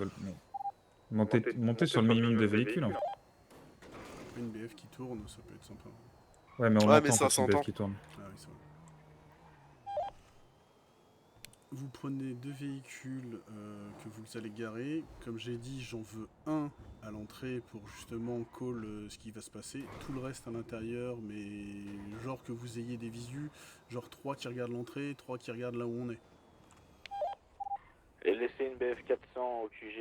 veulent. Mais monter sur le minimum de véhicules. Hein. Une BF qui tourne, ça peut être sympa. Ouais, mais on Ouais, entend mais ça quand c'est une BF s'entend. qui tourne. Ah oui, c'est vrai. Vous prenez 2 véhicules que vous allez garer. Comme j'ai dit, j'en veux un à l'entrée pour justement call ce qui va se passer. Tout le reste à l'intérieur, mais genre que vous ayez des visus, genre 3 qui regardent l'entrée, 3 qui regardent là où on est. Et laissez une BF 400 au QG,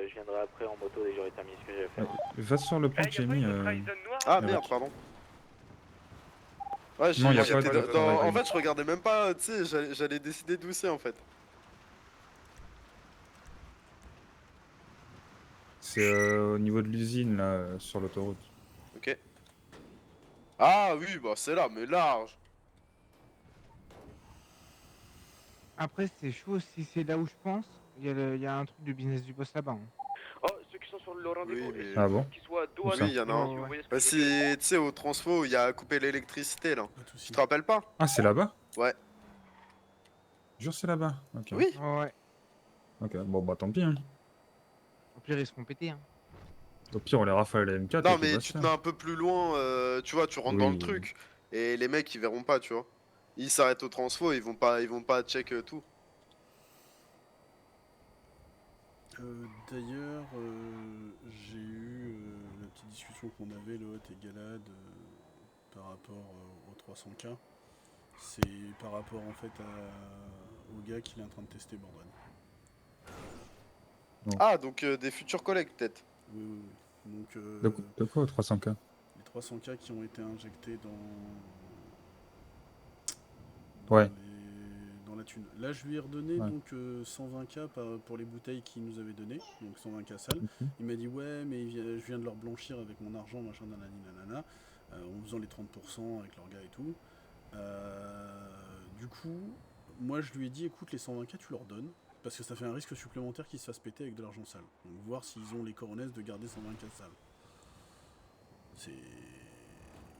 je viendrai après en moto et j'aurai terminé ce que j'ai à faire. Va sur le pont que j'ai mis. Ah avec- merde, pardon. Ouais, Non, y a j'étais pas de dans... En travail. fait, je regardais même pas, tu sais, j'allais décider d'où c'est en fait. C'est au niveau de l'usine, là, sur l'autoroute. Ok. Ah oui, bah c'est là, mais large. Après, c'est chaud si c'est là où je pense. Il y a un truc du business du boss là-bas. Hein. Oh, ceux qui sont sur le rendez-vous, Oui, mais... Ah bon? qu'ils soient dos Où à ça? Oui, y en a un. si vous voyez ce que Bah je veux dire. c'est, tu sais, au transfo, il y a coupé l'électricité là. Pas de soucis. Tu te rappelles pas? Ah, c'est là-bas? Ouais. Jure, c'est là-bas. Ok. Oui. Ouais. Ok, bon, bah tant pis. Hein. Au pire, ils seront pétés. Hein. Au pire, on les rafale à la M4 Non, et puis mais tu te basta. mets un peu plus loin, tu vois, tu rentres dans le Oui. truc. Et les mecs, ils verront pas, tu vois. Ils s'arrêtent au transfo, ils vont pas check tout. D'ailleurs, j'ai eu la petite discussion qu'on avait, le Hot et Galad, par rapport au 300K. C'est par rapport en fait au gars qu'il est en train de tester Bordel. Ah, donc des futurs collègues peut-être. Oui, oui, oui. Donc, De quoi au 300K? les 300K qui ont été injectés Ouais. dans la thune. Là, je lui ai redonné Ouais. donc 120K pour les bouteilles qu'il nous avait donné, donc 120K sales. Mhm. Il m'a dit ouais, mais je viens de leur blanchir avec mon argent, machin, nanani, nanana, en faisant les 30% avec leur gars et tout. Du coup, moi je lui ai dit écoute, les 120K, tu leur donnes. Parce que ça fait un risque supplémentaire qu'ils se fassent péter avec de l'argent sale. Donc voir s'ils ont les coronesses de garder 120K sales. C'est...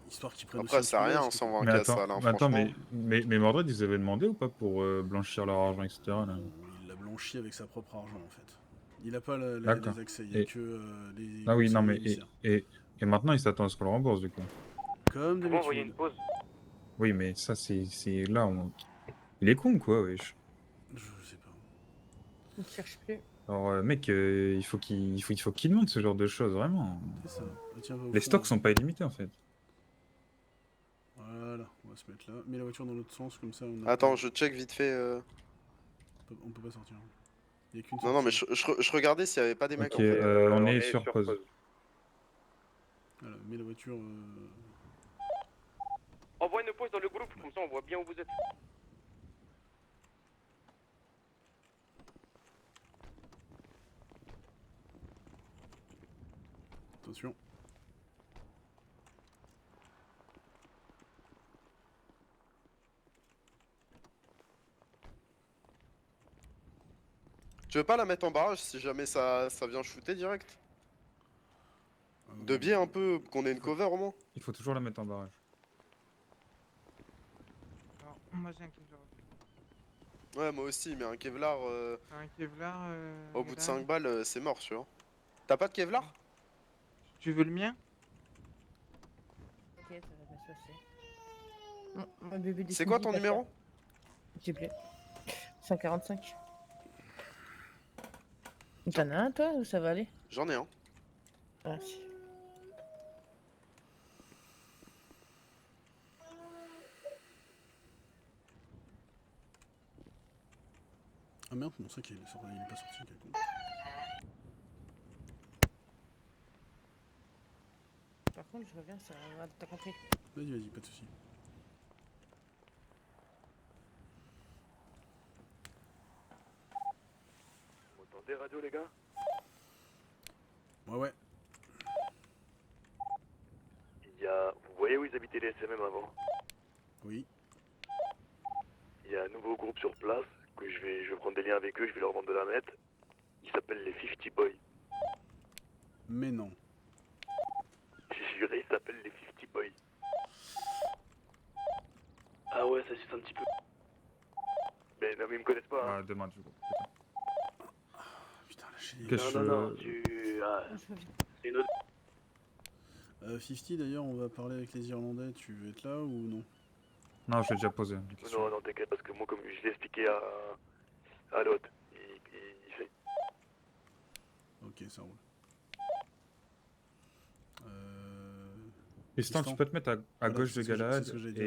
Histoire qu'ils prennent Après, aussi c'est un rien, risque, quoi. 120 Mais k attends, ça, là, attends franchement. mais Mordred, ils avaient demandé ou pas pour blanchir leur argent, etc. Là Bon, il l'a blanchi avec sa propre argent en fait. Il n'a pas D'accord. les accès, il n'y a Et- que les Ah oui, non, conseillers mais émissaires. et maintenant, ils s'attendent à ce qu'on le rembourse, du coup. Comme Vous envoyer une d'habitude. pause. Oui, mais ça, c'est là. Il est con, quoi, wesh. Je sais pas. Il ne cherche plus. Alors, mec, il faut qu'il demande ce genre de choses, vraiment. C'est ça. Ah, tiens, va au Les fond, stocks là. sont pas illimités, en fait. Voilà, on va se mettre là. Mets la voiture dans l'autre sens, comme ça on a Attends, pas... je check vite fait. On peut pas sortir. Il n'y a qu'une Non, non, mais sortie. je regardais s'il y avait pas des mecs Ok, en fait. on est sur pause. Voilà, mets la voiture... Envoie une pause dans le groupe, comme ça on voit bien où vous êtes. Attention. Tu veux pas la mettre en barrage si jamais ça vient shooter direct? De biais un peu, qu'on ait une cover au moins. Il faut toujours la mettre en barrage. Alors, moi j'ai un Kevlar. Ouais, moi aussi, mais un Kevlar Un Kevlar. au bout de Galad. 5 balles, c'est mort, tu vois. T'as pas de Kevlar? Tu veux le mien? Ok, ça va bien se passer. Mon bébé C'est quoi descend, ton il va numéro? faire. J'ai plus. 145. T'en as un toi ou ça va aller? J'en ai un. Merci. Ah merde, mon sac il est pas sorti, quel con. Par contre, je reviens, ça va. T'as compris? Vas-y, pas de soucis. Vous entendez radio les gars? Ouais. Il y a... Vous voyez où ils habitaient les SMM avant? Oui. Il y a un nouveau groupe sur place, que je vais prendre des liens avec eux, je vais leur vendre de la meth. Ils s'appellent les 50 Boys. Mais non. J'ai juré, ils s'appellent les 50 Boys. Ah ouais, ça suit un petit peu. Mais non, mais ils me connaissent pas. Hein. Ah, demain, du coup. Putain, la J'ai- Qu'est-ce Non, non, non, que- tu... Ah, je reviens. c'est une autre... 50 d'ailleurs, on va parler avec les Irlandais. Tu veux être là ou non? Non, je l'ai déjà posé. la question. Non, non, t'inquiète, parce que moi, comme je l'ai expliqué à l'autre, il fait... Ok, ça roule. Tristan, tu peux te mettre à Voilà, gauche c'est de ce que j'ai- Galahad c'est ce que j'allais dire,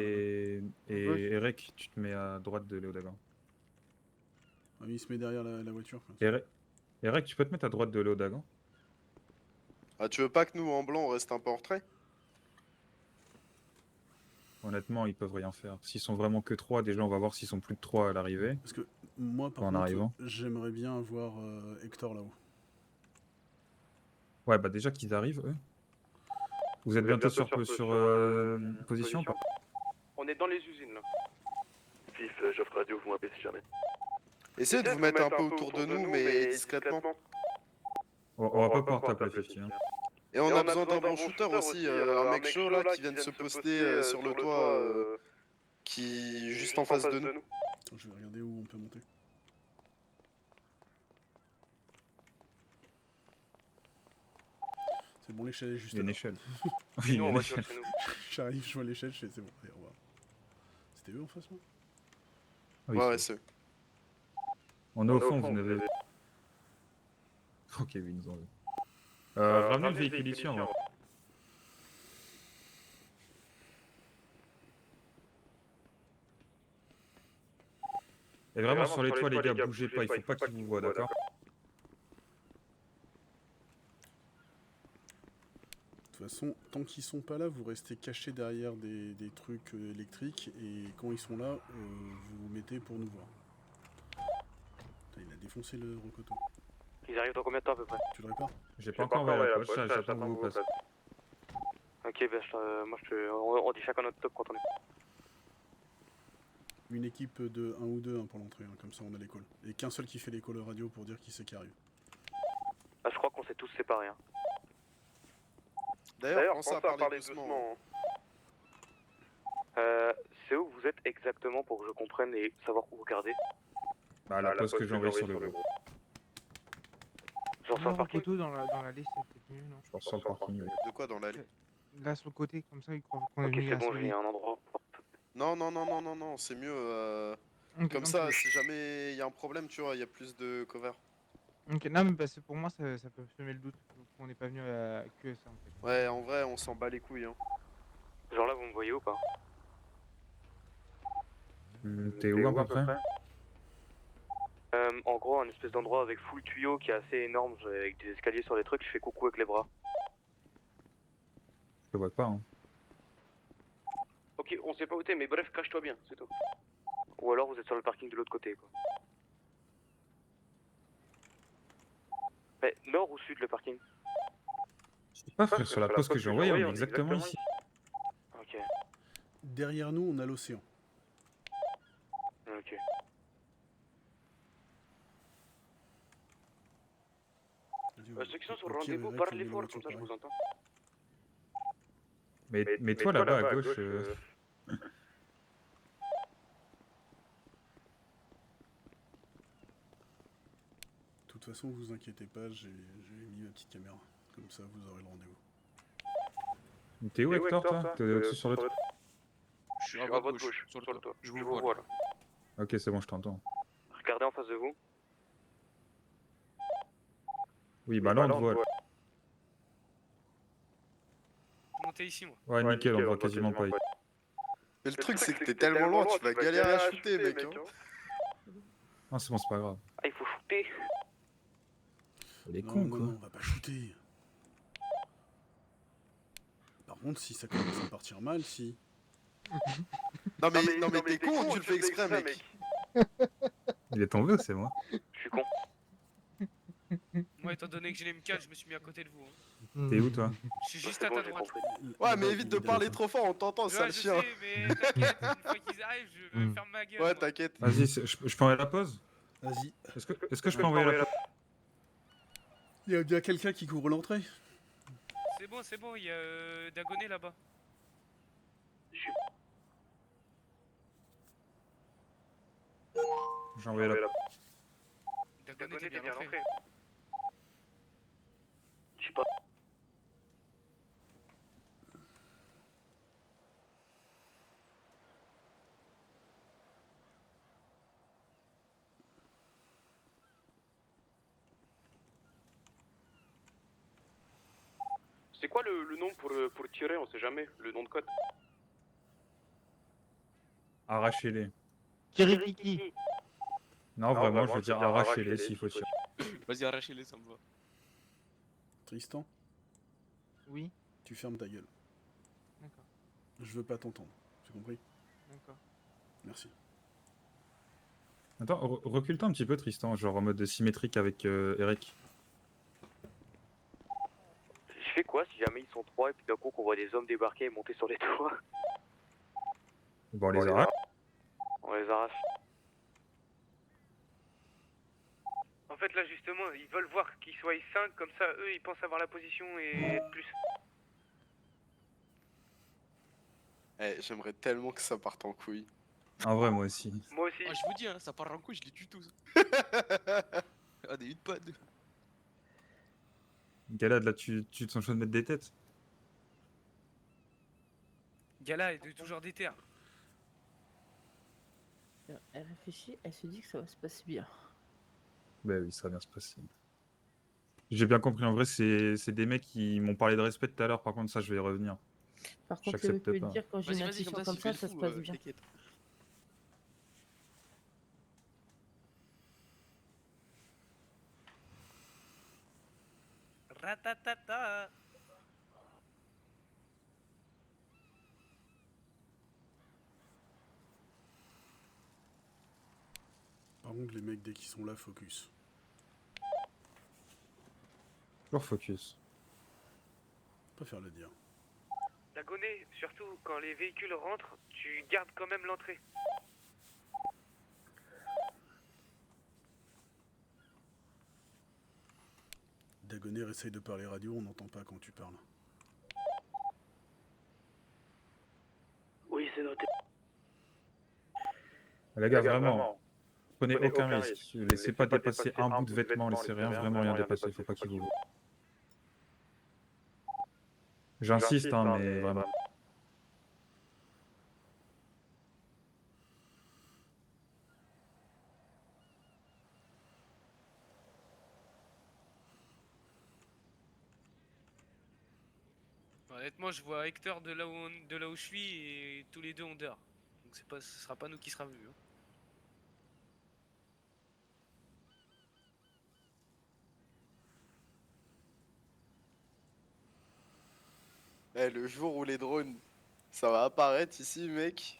et À gauche. Eric, tu te mets à droite de Léodagan. Ah oui, il se met derrière la voiture. Quoi. Eric, tu peux te mettre à droite de Léodagan. Ah, tu veux pas que nous, en blanc, on reste un peu en retrait? Honnêtement, ils peuvent rien faire. S'ils sont vraiment que 3, déjà on va voir s'ils sont plus de 3 à l'arrivée. Parce que moi, par En contre, arrivant. j'aimerais bien avoir Hector là-haut. Ouais, bah déjà qu'ils arrivent, eux. Vous êtes bientôt sur position ou pas? On est dans les usines là. Fif, j'offre radio, vous m'appelez si jamais. Essayez de vous mettre un peu autour de nous, mais discrètement. On va pas pouvoir t'appeler 50. Hein. Et on a besoin d'un bon shooter aussi, un mec chaud là qui vient de se poster sur le toit qui est juste en face de nous. Attends, je vais regarder où on peut monter. C'est bon, l'échelle est juste Il y a une là. échelle. Puis Oui, nous il y a on une va échelle. chercher nous. J'arrive, je vois l'échelle, je fais c'est bon, allez, au revoir. C'était eux en face, moi? Oui, Ouais, c'est- c'est. On est au fond, vous n'avez. Ok, oui, ils nous ont vu. Ramenez le véhicule ici, on va. Et vraiment sur les toits, les gars, bougez pas, il faut pas qu'ils vous voient, d'accord? De toute façon, tant qu'ils sont pas là, vous restez cachés derrière des trucs électriques et quand ils sont là, vous vous mettez pour nous voir. Putain, il a défoncé le Rocoto. Ils arrivent dans combien de temps à peu près? Tu le répares? J'ai pas encore envoyé la poche, j'attends que vous passiez. Ok, ben on dit chacun notre top quand on est. Une équipe de 1 ou 2 pour l'entrée, hein, comme ça on a l'école. Et qu'un seul qui fait l'école radio pour dire qui c'est qui arrive. Ah, je crois qu'on s'est tous séparés. Hein. D'ailleurs, pensez à parler doucement. C'est où vous êtes exactement pour que je comprenne et savoir où regarder? Bah, la poste que j'ai envoyée sur le groupe. Genre sur le parking? Photo dans la liste, c'est peut-être mieux, non? Je pense sur le parking, oui. De quoi dans l'allée? Là, sur le côté, comme ça, ils croient qu'on est Ok, venu c'est assez bon, j'ai vite. un endroit. Non, non, non, non, non, non, c'est mieux. Ok, Comme non, ça, tu- si jamais il y a un problème, tu vois, il y a plus de cover. Ok, non, mais parce que pour moi, ça peut semer le doute qu'on n'est pas venu à que ça, en fait. Ouais, en vrai, on s'en bat les couilles. Hein. Genre là, vous me voyez ou pas? T'es où à peu près? En gros, un espèce d'endroit avec full tuyau qui est assez énorme, avec des escaliers sur les trucs, je fais coucou avec les bras. Je te vois pas, hein. Ok, on sait pas où t'es, mais bref, cache-toi bien, c'est tout. Ou alors vous êtes sur le parking de l'autre côté, quoi. Mais nord ou sud, le parking? Je sais pas, frère, sur la poste que j'ai envoyée, on est exactement ici. Ok, Derrière nous, on a l'océan. ok. Vas-y, Ceux qui sont sur le au pire, rendez-vous, Eric, parlez on fort, met comme ça je pareil. vous entends. Mais toi là-bas à gauche, De toute façon, vous inquiétez pas, j'ai mis ma petite caméra. Comme ça, vous aurez le rendez-vous. t'es où Hector, toi? T'es au-dessus sur le toit? Je suis à votre gauche, sur le toit. Je vous vois là. Ok, c'est bon, je t'entends. Regardez en face de vous. Oui, bah là on te voit. Monter ici, moi. Ouais, nickel, on te voit quasiment pas. Mais le truc, c'est que t'es tellement loin, tu vas galérer à shooter, mec. Hein. Non, c'est bon, c'est pas grave. Ah, il faut shooter. Il est Non, con, non, quoi. non, on va pas shooter. Par contre, si ça commence à partir mal, si... Non, mais t'es con, tu le fais exprès, mec. Il est tombé ou c'est moi? Je suis con. Moi, étant donné que j'ai les MK, je me suis mis à côté de vous. Hein. T'es où, toi? Je suis juste C'est à bon, ta j'ai droite. compris. Ouais, mais évite de parler trop fort, on t'entend, Ouais, sale je chien. sais, mais t'inquiète, une fois qu'ils arrivent, je vais faire ma gueule. Ouais, moi. t'inquiète. Vas-y, je peux envoyer la pause? Vas-y. Est-ce que je peux envoyer la pause? Il y a bien quelqu'un qui couvre l'entrée. C'est bon, il y a Dagonet là-bas. J'ai envoyé la pause. Dagonet, t'es bien rentré. quoi le nom pour tirer? On sait jamais, le nom de code. Arrachez-les. Kirikiki. Non, vraiment, je veux dire arrachez-les s'il faut tirer. Vas-y, arrachez-les, ça me va. Tristan, Oui, tu fermes ta gueule. d'accord, Je veux pas t'entendre. Tu compris? d'accord. Merci. Attends, recule-toi un petit peu, Tristan, genre en mode symétrique avec Eric. Je fais quoi si jamais ils sont 3 et puis d'un coup qu'on voit des hommes débarquer et monter sur les toits? Bon, on les arrache. On les arrache. En fait, là, justement, ils veulent voir qu'ils soient 5, comme ça, eux, ils pensent avoir la position et être plus. J'aimerais tellement que ça parte en couille. En vrai, moi aussi. Moi aussi. Ah, je vous dis, hein, ça part en couille, je les tue tous. Ah, des 8 pods. Galad, là, tu te sens chaud de mettre des têtes? Gala est toujours déter. Elle réfléchit, elle se dit que ça va se passer bien. Bah oui, ça va bien se passer. J'ai bien compris, en vrai, c'est des mecs qui m'ont parlé de respect tout à l'heure, par contre, ça, je vais y revenir. Par contre, je J'accepte peux te pas. dire, quand j'ai une Vas-y, intuition comme comme s'il fait ça le se fou, passe bien. t'inquiète. Ratatata. Par contre, les mecs, dès qu'ils sont là, focus. Toujours focus. Pas faire le dire. Dagonet, surtout quand les véhicules rentrent, tu gardes quand même l'entrée. Dagonet, essaye de parler radio, on n'entend pas quand tu parles. Oui, c'est noté. Les gars, vraiment, prenez aucun risque. Laissez pas dépasser un bout de vêtement, laissez rien, vraiment rien dépasser, faut pas qu'il vous... J'insiste, hein, mais vraiment. Honnêtement, je vois Hector de là où je suis et tous les deux on dort. Donc ce sera pas nous qui sera vu. Hein. Le jour où les drones, ça va apparaître ici, mec,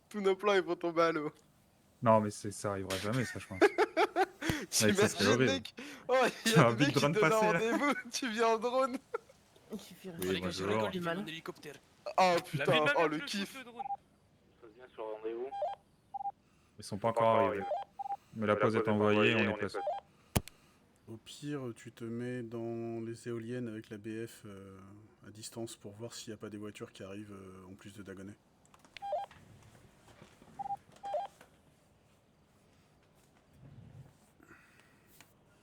tous nos plans ils vont tomber à l'eau. Non, mais ça arrivera jamais, ça, je pense. ça serait T'imagines, horrible. mec? Oh, il y Tu as a un des big mecs qui drone te donnent un passer, là. rendez-vous, tu viens en drone. Il suffit Oui, Les gars, je bonjour. rigole, il mal. vient en hélicoptère. Oh La vie putain, de ma oh mère, le je le kiff. fout, le drone. Ça se vient sur le rendez-vous. Ils sont pas encore arrivés. Mais la pause est envoyée, on est placé. Au pire, tu te mets dans les éoliennes avec la BF à distance pour voir s'il n'y a pas des voitures qui arrivent en plus de Dagonet.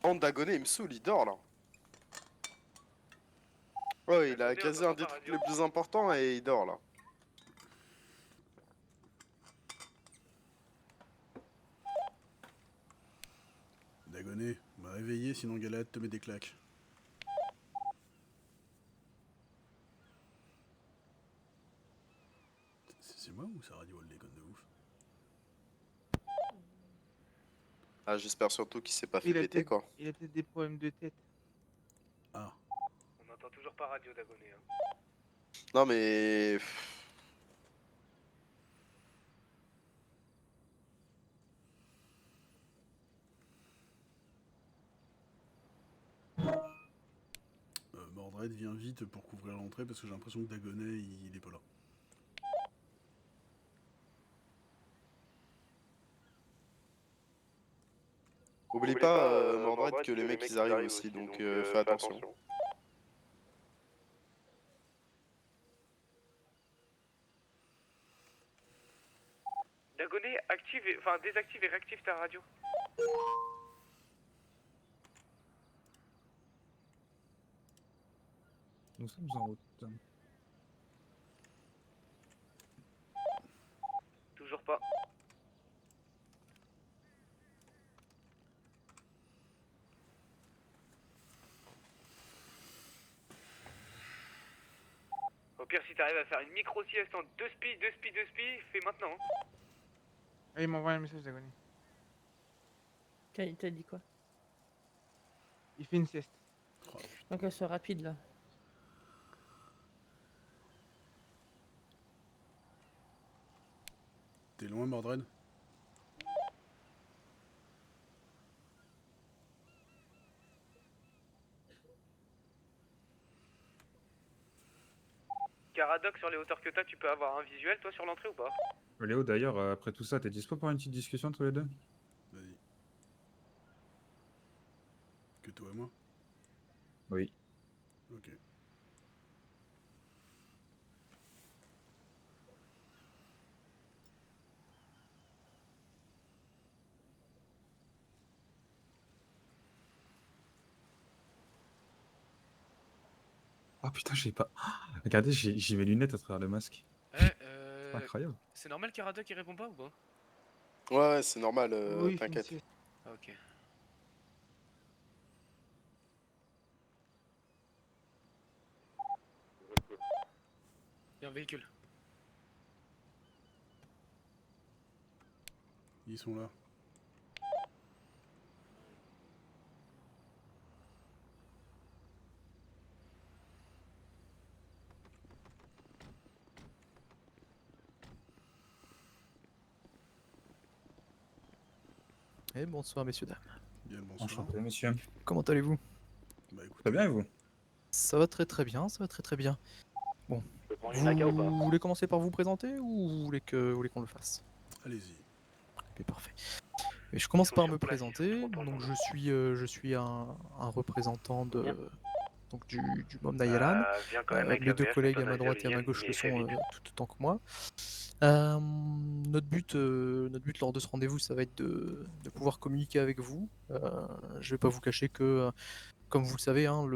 Oh, Dagonet, il me saoule, il dort là. Ouais, il a Dagonet, casé on un entend des pas trucs radio. les plus importants et il dort là. Dagonet, on va réveiller sinon Galad te met des claques. C'est moi ou sa radio elle déconne de ouf? Ah, j'espère surtout qu'il s'est pas fait Il a péter peut-être quoi. il a peut-être des problèmes de tête. Ah, On n'entend toujours pas radio Dagonet. Hein. Non mais... Mordred vient vite pour couvrir l'entrée parce que j'ai l'impression que Dagonet il est pas là. Oublie pas, Mordred, que les mecs ils arrivent aussi, donc fais attention. Dagonet, désactive et réactive ta radio. Nous sommes en route. Toujours pas. pire, si t'arrives à faire une micro-sieste en 2 spies, fais maintenant. Hein. Ah, il m'envoie un message d'agonie. T'as dit quoi? Il fait une sieste. Oh, putain. Donc elle soit rapide là. T'es loin, Mordred? Caradoc, sur les hauteurs que t'as, tu peux avoir un visuel, toi, sur l'entrée ou pas? Léo, d'ailleurs, après tout ça, t'es dispo pour une petite discussion tous les deux? Vas-y. Que toi et moi? Oui. Ok. Ah putain, j'ai pas. Regardez, j'ai mes lunettes à travers le masque. Eh, Incroyable. c'est normal Caradoc il répond pas ou pas? Ouais, c'est normal, Oui, il fait une t'inquiète. sieste. Ah, ok. Il y a un véhicule. Ils sont là. Eh, bonsoir messieurs, dames. Bien le bonsoir. Enchanté, monsieur. Comment allez-vous? Bah écoute. Très bien, et vous? Ça va très très bien, ça va très très bien. Bon, Je peux prendre une AK ou pas? vous voulez commencer par vous présenter ou vous voulez qu'on le fasse? Allez-y. Ok, parfait. Et je commence Ils sont par sur me place, ils sont présenter. trop dans le Donc monde. je suis un représentant de Bien. donc du Mom Nayalan. Viens quand même avec Mes deux APF, collègues à donne ma un droite et à ma deuxième, gauche mais le fais sont vite. tout autant que moi. Notre but lors de ce rendez-vous, ça va être de pouvoir communiquer avec vous. Je vais pas vous cacher que, comme vous le savez, hein,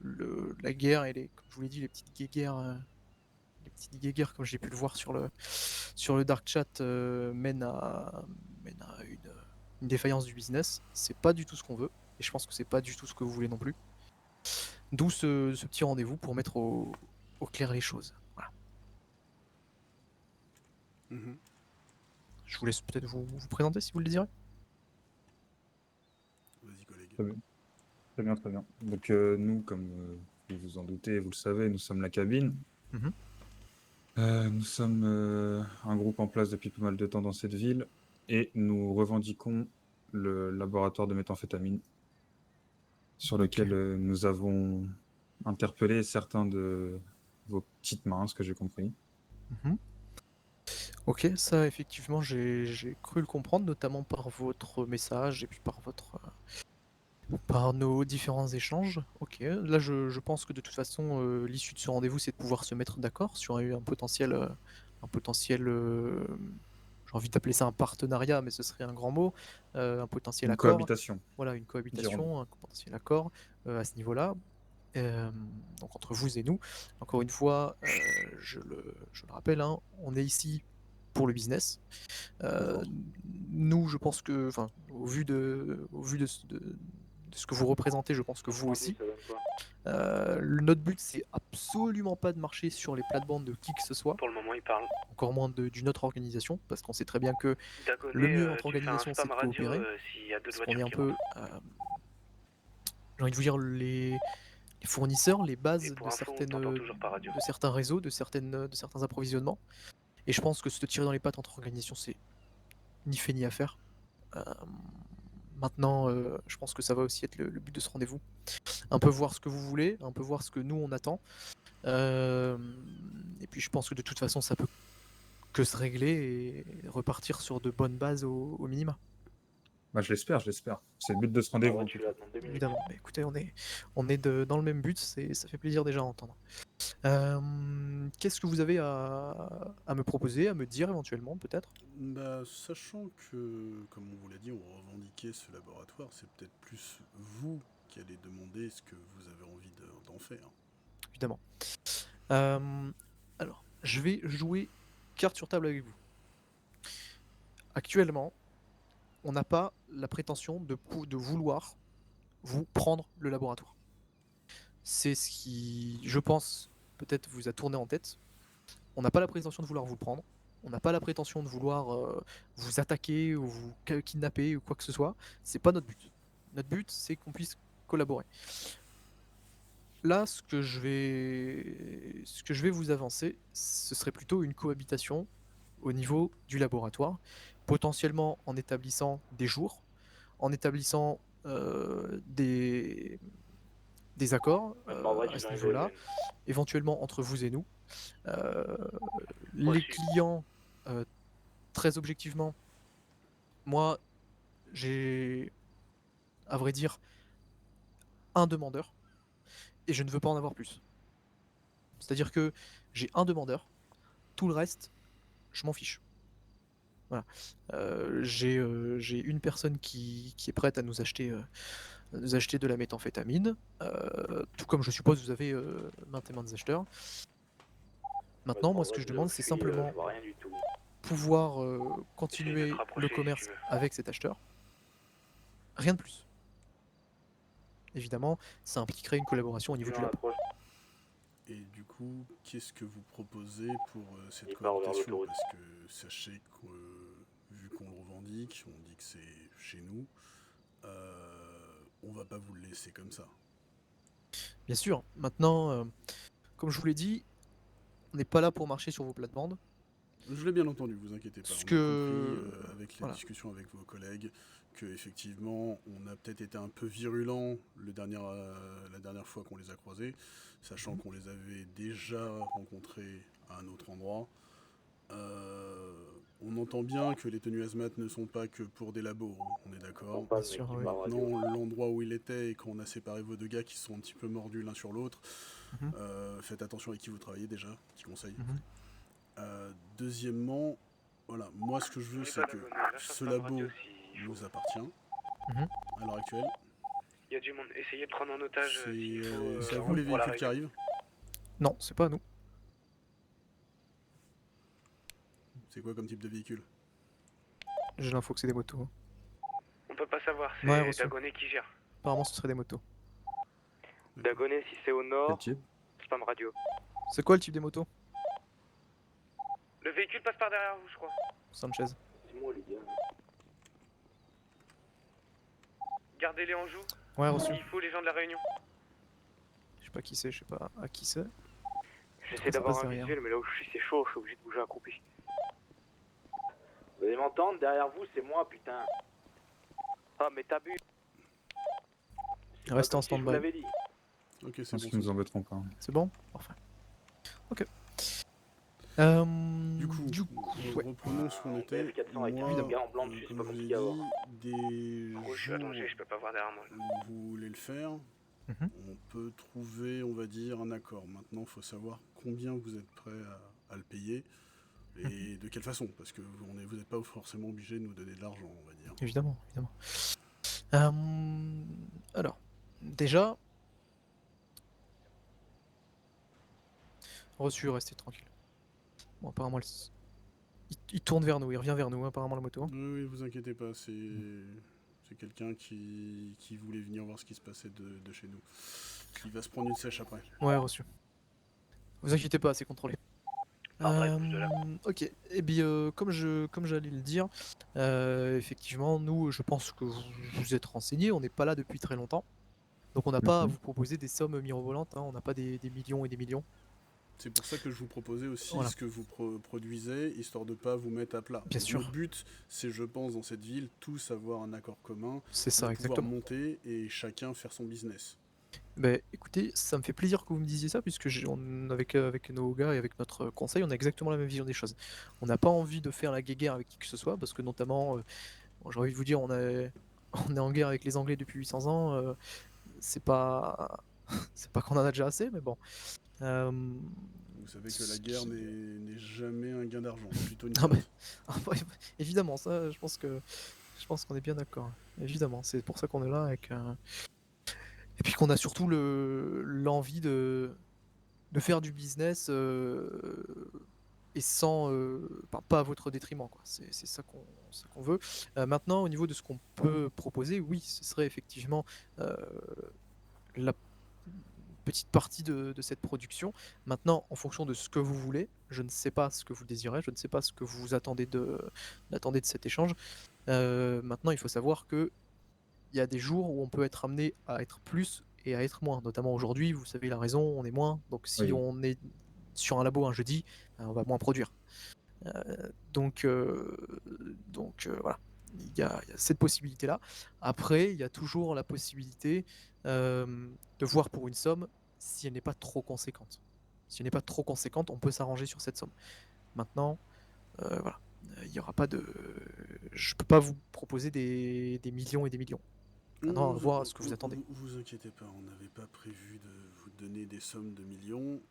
la guerre et comme je vous l'ai dit, les petites guéguerres, comme j'ai pu le voir sur le dark chat, mènent à une défaillance du business. C'est pas du tout ce qu'on veut, et je pense que c'est pas du tout ce que vous voulez non plus. D'où ce petit rendez-vous pour mettre au clair les choses. Voilà. Mhm. Je vous laisse peut-être vous présenter si vous le désirez. Vas-y, collègue. Très bien. Très bien, très bien. Donc, nous, comme vous vous en doutez, vous le savez, nous sommes la cabine. Mhm. Nous sommes un groupe en place depuis pas mal de temps dans cette ville et nous revendiquons le laboratoire de méthamphétamine sur lequel nous avons interpellé certains de vos petites mains, ce que j'ai compris. Mhm. Ok, ça effectivement j'ai cru le comprendre, notamment par votre message et puis par nos différents échanges. Ok, là je pense que de toute façon l'issue de ce rendez-vous c'est de pouvoir se mettre d'accord sur un potentiel, j'ai envie d'appeler ça un partenariat, mais ce serait un grand mot, un potentiel Une accord. cohabitation. Voilà, une dirons-nous. cohabitation, un potentiel accord à ce niveau-là. Donc entre vous et nous, encore une fois, je le rappelle, hein, on est ici pour le business. Nous, je pense que, enfin, au vu de ce que vous représentez, je pense que vous aussi. Notre but, c'est absolument pas de marcher sur les plates-bandes de qui que ce soit, Pour le moment, il parle. encore moins d'une autre organisation, parce qu'on sait très bien que D'un côté, le mieux entre tu fais un organisations, c'est spam de radio coopérer. s'il y a deux Parce qu'on est voitures un qui peu, rentrent. j'ai envie de vous dire, les fournisseurs, les Et bases pour de info, on t'entend toujours par radio. certains réseaux, de certains approvisionnements. Et je pense que se tirer dans les pattes entre organisations, c'est ni fait ni à faire. Maintenant, je pense que ça va aussi être le but de ce rendez-vous. Un peu voir ce que vous voulez, un peu voir ce que nous on attend. Et puis je pense que de toute façon, ça peut que se régler et repartir sur de bonnes bases au minima. Bah, je l'espère, je l'espère. C'est le but de ce rendez-vous. en tout cas. Évidemment. Mais écoutez, on est dans le même but, ça fait plaisir déjà à entendre. Qu'est-ce que vous avez à me proposer, à me dire éventuellement, peut-être? Bah, sachant que, comme on vous l'a dit, on revendiquait ce laboratoire, c'est peut-être plus vous qui allez demander ce que vous avez envie d'en faire. Évidemment. Alors, je vais jouer carte sur table avec vous. Actuellement, on n'a pas la prétention de vouloir vous prendre le laboratoire. C'est ce qui, je pense, peut-être vous a tourné en tête. On n'a pas la prétention de vouloir vous le prendre. On n'a pas la prétention de vouloir vous attaquer ou vous kidnapper ou quoi que ce soit. C'est pas notre but. Notre but, c'est qu'on puisse collaborer. Là, ce que je vais vous avancer, ce serait plutôt une cohabitation au niveau du laboratoire, potentiellement en établissant des jours, en établissant des accords à ce niveau-là, éventuellement entre vous et nous. Les clients, très objectivement, moi, j'ai, à vrai dire, un demandeur et je ne veux pas en avoir plus. C'est-à-dire que j'ai un demandeur, tout le reste, je m'en fiche. Voilà. J'ai une personne qui est prête à nous acheter de la méthamphétamine, tout comme je suppose vous avez maintes et maintes acheteurs. Maintenant, moi, ce que je demande, c'est simplement pouvoir continuer le commerce avec cet acheteur. Rien de plus. Évidemment, ça impliquerait une collaboration au niveau du labo. Et du coup, qu'est-ce que vous proposez pour cette cohabitation? Parce que sachez que, vu qu'on le revendique, on dit que c'est chez nous, on va pas vous le laisser comme ça. Bien sûr, maintenant, comme je vous l'ai dit, on n'est pas là pour marcher sur vos plates-bandes. Je l'ai bien entendu, vous inquiétez pas. Ce On que- a compris, avec la voilà. discussion avec vos collègues, que effectivement, on a peut-être été un peu virulent la dernière fois qu'on les a croisés, sachant qu'on les avait déjà rencontrés à un autre endroit. On entend bien que les tenues hazmat ne sont pas que pour des labos, hein, on est d'accord. Bien sûr, oui. Maintenant, l'endroit où il était et quand on a séparé vos deux gars qui se sont un petit peu mordus l'un sur l'autre, Mhm. faites attention avec qui vous travaillez déjà, petit conseil. Mhm. Deuxièmement, voilà, moi ce que je veux, c'est que ce labo nous appartient Mhm. à l'heure actuelle. Il y a du monde. Essayez de prendre en otage. C'est s'il faut, c'est à vous les pour la véhicules qui arrivent. Non, c'est pas à nous. C'est quoi comme type de véhicule? J'ai l'info que c'est des motos. On peut pas savoir, c'est Ouais, reçu. Dagonet qui gère. Apparemment, ce serait des motos. Dagonet, si c'est au Quel nord, type? spam radio. C'est quoi le type des motos? Le véhicule passe par derrière vous, je crois. Sanchez. C'est moi, les gars. Gardez-les en joue. Ouais, reçu. Il faut les gens de la Réunion. Je sais pas qui c'est, je sais pas à qui c'est. J'essaie Ça d'avoir passe un derrière. visuel, mais là où je suis, c'est chaud, je suis obligé de bouger accroupi. Vous allez m'entendre, derrière vous, c'est moi, putain. Ah, mais t'as bu. Restez Pas en comme si je vous stand-by. l'avais dit. Ok, Je c'est pense bon. qu'ils nous embêteront pas. C'est bon? Parfait. Ok. Du coup, ouais. reprenons ce qu'on était. BF400 avec Moi, un gars en blanc dessus, c'est comme pas je vous ai compliqué à voir. dit, des Oh, je suis jours allongé, je peux pas voir derrière moi. où vous voulez le faire, Mhm. on peut trouver, on va dire, un accord. Maintenant, il faut savoir combien vous êtes prêt à le payer et de quelle façon, parce que vous n'êtes pas forcément obligé de nous donner de l'argent, on va dire. Évidemment, évidemment. Alors, déjà, reçu, restez tranquille. Bon, apparemment, il tourne vers nous, il revient vers nous, apparemment, la moto. Oui, vous inquiétez pas, c'est quelqu'un qui voulait venir voir ce qui se passait de chez nous. Il va se prendre une sèche après. Ouais, reçu. Vous inquiétez pas, c'est contrôlé. Ok, et bien comme j'allais le dire, effectivement, nous, je pense que vous vous êtes renseignés, on n'est pas là depuis très longtemps. Donc on n'a pas à vous proposer des sommes mirobolantes, hein, on n'a pas des millions et des millions. C'est pour ça que je vous proposais aussi Voilà. ce que vous produisez, histoire de pas vous mettre à plat. Bien sûr. Le but, c'est, je pense, dans cette ville, tous avoir un accord commun, C'est ça, de pouvoir exactement. monter et chacun faire son business. Bah, écoutez, ça me fait plaisir que vous me disiez ça, puisque avec nos gars et avec notre conseil, on a exactement la même vision des choses. On n'a pas envie de faire la guéguerre avec qui que ce soit, parce que notamment, bon, j'ai envie de vous dire, on est en guerre avec les Anglais depuis 800 ans, c'est pas c'est pas qu'on en a déjà assez, mais bon. Vous savez que la guerre n'est jamais un gain d'argent, c'est plutôt une Non, mais- perte. Ah, bah, évidemment, ça, je pense qu'on est bien d'accord. Évidemment, c'est pour ça qu'on est là et puis qu'on a surtout l'envie de faire du business et sans pas à votre détriment, quoi. C'est ça qu'on veut. Maintenant, au niveau de ce qu'on peut proposer, oui, ce serait effectivement la petite partie de cette production. Maintenant, en fonction de ce que vous voulez, je ne sais pas ce que vous désirez, je ne sais pas ce que vous attendez de cet échange. Maintenant, il faut savoir que il y a des jours où on peut être amené à être plus et à être moins. Notamment aujourd'hui, vous savez la raison, on est moins. Donc si Oui. on est sur un labo un jeudi, on va moins produire. Donc voilà, il y a cette possibilité-là. Après, il y a toujours la possibilité de voir pour une somme si elle n'est pas trop conséquente. Si elle n'est pas trop conséquente, on peut s'arranger sur cette somme. Maintenant, voilà, il n'y aura pas de... Je peux pas vous proposer des millions et des millions. Maintenant, à voir ce que vous attendez. Vous inquiétez pas, on n'avait pas prévu de vous donner des sommes de millions.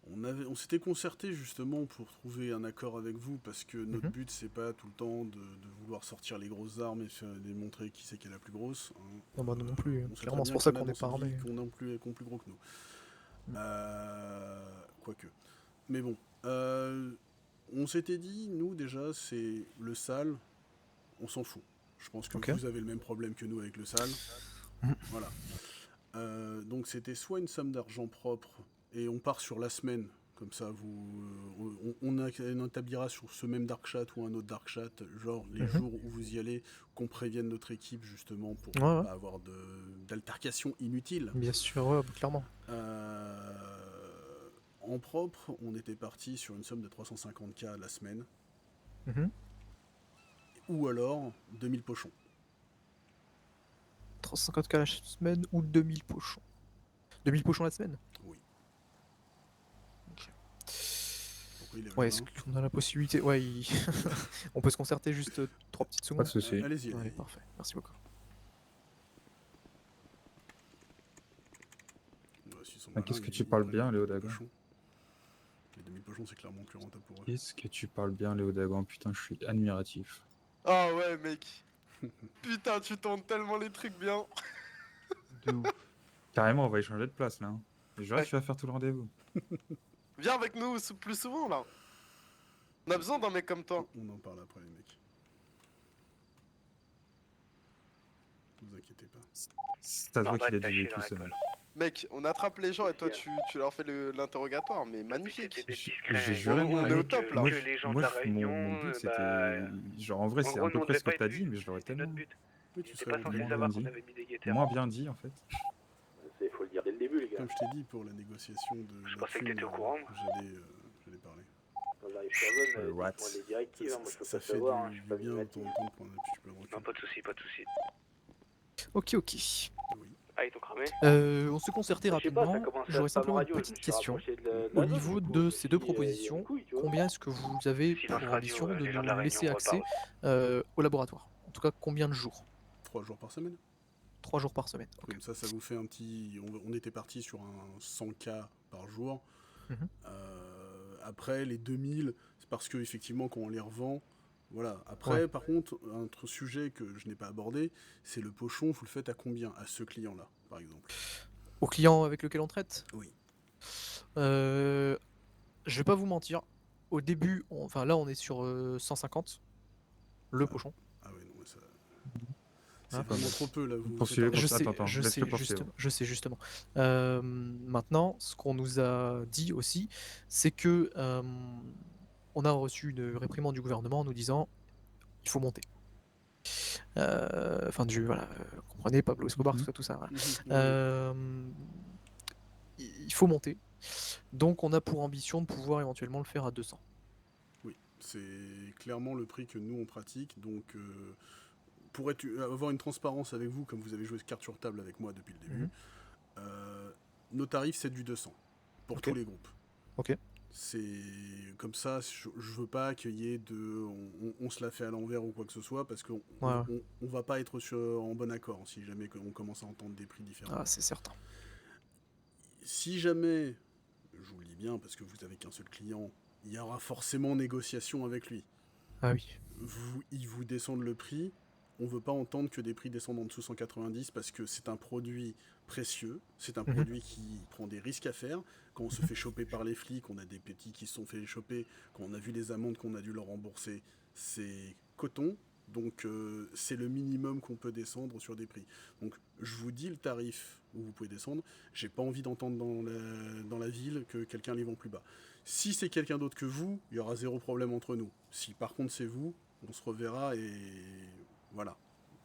On s'était concerté justement pour trouver un accord avec vous parce que notre but c'est pas tout le temps de vouloir sortir les grosses armes et démontrer qui c'est qui est la plus grosse. Hein. Non, bah, non plus. On sait Clairement, très c'est pour bien ça qu'il y en a qu'on n'est dans pas cette armé. ville qui ont plus gros que nous. Quoique. Mais bon, on s'était dit, nous déjà, c'est le sale, on s'en fout. Je pense que vous avez le même problème que nous avec le sale. Voilà. Donc c'était soit une somme d'argent propre et on part sur la semaine, comme ça on établira sur ce même dark chat ou un autre dark chat, genre les jours où vous y allez, qu'on prévienne notre équipe justement pour ne pas avoir d'altercation inutile. Bien sûr, ouais, clairement. En propre, on était parti sur une somme de 350K la semaine. Ou alors 2000 pochons. 350K la semaine ou 2000 pochons. 2000 pochons la semaine? Oui. Ok. Ouais, est-ce qu'on a la possibilité? Ouais, on peut se concerter juste 3 petites secondes. Pas de soucis. Allez-y. Allez, parfait. Merci beaucoup. Qu'est-ce que tu parles bien, Léo Dagan? Les 2000 pochons, c'est clairement plus rentable pour eux. Qu'est-ce que tu parles bien, Léo Dagan? Putain, je suis admiratif. Ah ouais, mec. Putain, tu tournes tellement les trucs bien. De ouf. Carrément, on va échanger de place là. Hein. Et je vois que tu vas faire tout le rendez-vous. Viens avec nous plus souvent là. On a besoin d'un mec comme toi. On en parle après, les mecs. Ne vous inquiétez pas. Ça se voit qu'il a dit tout ce mec. Mec, on attrape les gens et toi tu leur fais l'interrogatoire, mais magnifique. J'ai juré, on est au top là. Moi, mon but c'était. Genre en vrai, c'est à peu près ce que t'as dit, mais je l'aurais tellement. Oui, tu pas censé savoir qu'on avait mis des guetteurs. Moins bien dit en fait. Il faut le dire dès le début, les gars. Comme je t'ai dit, pour la négociation de. Je pensais que t'étais au courant. J'allais parler. Quand j'arrive sur zone, What? moi les directives, moi je peux Ça pas fait savoir, hein, je du suis pas bien de vite. temps en temps de prendre un petit peu de recul. Non, pas de soucis, pas de soucis. Ok. Ah, ils t'ont cramé? On s'est concerté Je sais pas, ça rapidement. commence à J'aurais spam simplement une radio, je me petite suis question. rapproché de Au la niveau zone, du coup, de je me ces suis deux dit, il y a propositions, une couille, tu vois. combien est-ce que vous avez Silence pour radio, ambition de les gens de la nous laisser Réunion accès au laboratoire? En tout cas, combien de jours? 3 jours par semaine. 3 jours par semaine. Ok. Comme ça vous fait un petit. On était parti sur un 100K par jour. Après, les 2000, c'est parce que effectivement, quand on les revend. Voilà. Après, par contre, un autre sujet que je n'ai pas abordé, c'est le pochon. Vous le faites à combien? À ce client-là, par exemple? Au client avec lequel on traite? Oui. Je vais pas vous mentir. Au début, là on est sur 150. Le pochon. Ah ouais, non, mais ça. C'est vraiment trop peu là. Vous Poursuivez, Je sais justement. Maintenant, ce qu'on nous a dit aussi, c'est que on a reçu une réprimande du gouvernement en nous disant il faut monter. Comprenez, Pablo Escobar, tout ça. Voilà. Il faut monter. Donc on a pour ambition de pouvoir éventuellement le faire à 200. Oui, c'est clairement le prix que nous on pratique. Donc pour avoir une transparence avec vous, comme vous avez joué carte sur table avec moi depuis le début, nos tarifs c'est du 200 pour tous les groupes. Ok. C'est comme ça, je veux pas qu'il y ait on se la fait à l'envers ou quoi que ce soit, parce qu'on on va pas être en bon accord si jamais on commence à entendre des prix différents. Ah, c'est certain. Si jamais, je vous le dis bien parce que vous avez qu'un seul client, il y aura forcément négociation avec lui. Ah oui. Il vous descend le prix. On veut pas entendre que des prix descendent en dessous 190 parce que c'est un produit précieux, c'est un produit qui prend des risques à faire. Quand on se fait choper par les flics, on a des petits qui se sont fait choper, quand on a vu les amendes qu'on a dû leur rembourser, c'est coton. Donc c'est le minimum qu'on peut descendre sur des prix. Donc je vous dis le tarif où vous pouvez descendre. J'ai pas envie d'entendre dans la ville que quelqu'un les vend plus bas. Si c'est quelqu'un d'autre que vous, il y aura zéro problème entre nous. Si par contre c'est vous, on se reverra et voilà.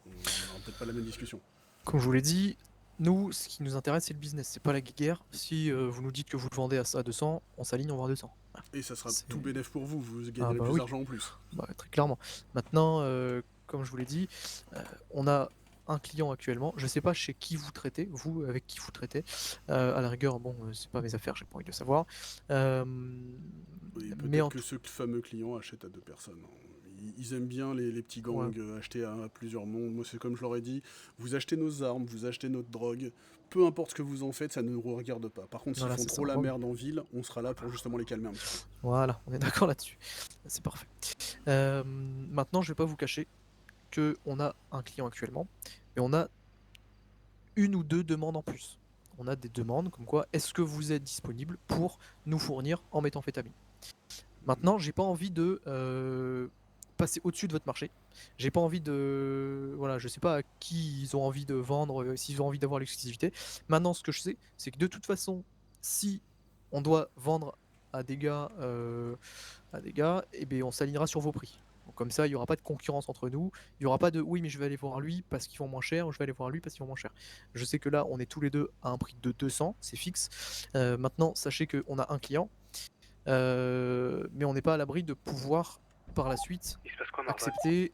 On n'aura peut-être pas la même discussion. Comme je vous l'ai dit, nous, ce qui nous intéresse, c'est le business, c'est pas la guerre. Si vous nous dites que vous le vendez à 200, on s'aligne, on vend à 200. Voilà. Et ça sera C'est- tout bénéf pour vous, vous gagnerez bah plus oui. d'argent en plus. Bah, très clairement. Maintenant, comme je vous l'ai dit, on a un client actuellement. Je sais pas chez qui vous traitez, vous avec qui vous traitez. À la rigueur, bon, c'est pas mes affaires, j'ai pas envie de le savoir. Et Mais peut-être en que tout ce fameux client achète à 2 personnes. Ils aiment bien les petits gangs, acheter à plusieurs mondes. Moi, c'est comme je leur ai dit, vous achetez nos armes, vous achetez notre drogue, peu importe ce que vous en faites, ça ne nous regarde pas. Par contre, s'ils Voilà, font c'est trop ça. la merde en ville, on sera là pour justement les calmer un petit peu. Voilà, on est d'accord là-dessus. C'est parfait. Maintenant, je vais pas vous cacher que on a un client actuellement, mais on a une ou deux demandes en plus. On a des demandes comme quoi est-ce que vous êtes disponible pour nous fournir en méthamphétamine. Maintenant, j'ai pas envie de passer au-dessus de votre marché. J'ai pas envie de. Voilà, je sais pas à qui ils ont envie de vendre, s'ils ont envie d'avoir l'exclusivité. Maintenant, ce que je sais, c'est que de toute façon, si on doit vendre à des gars, eh ben, on s'alignera sur vos prix. Donc, comme ça, il n'y aura pas de concurrence entre nous. Il n'y aura pas de oui, mais je vais aller voir lui parce qu'ils vont moins cher, ou je vais aller voir lui parce qu'ils vont moins cher. Je sais que là, on est tous les deux à un prix de 200, c'est fixe. Maintenant, sachez qu'on a un client, mais on n'est pas à l'abri de pouvoir, par la suite, Il se passe quoi, Marvel? accepter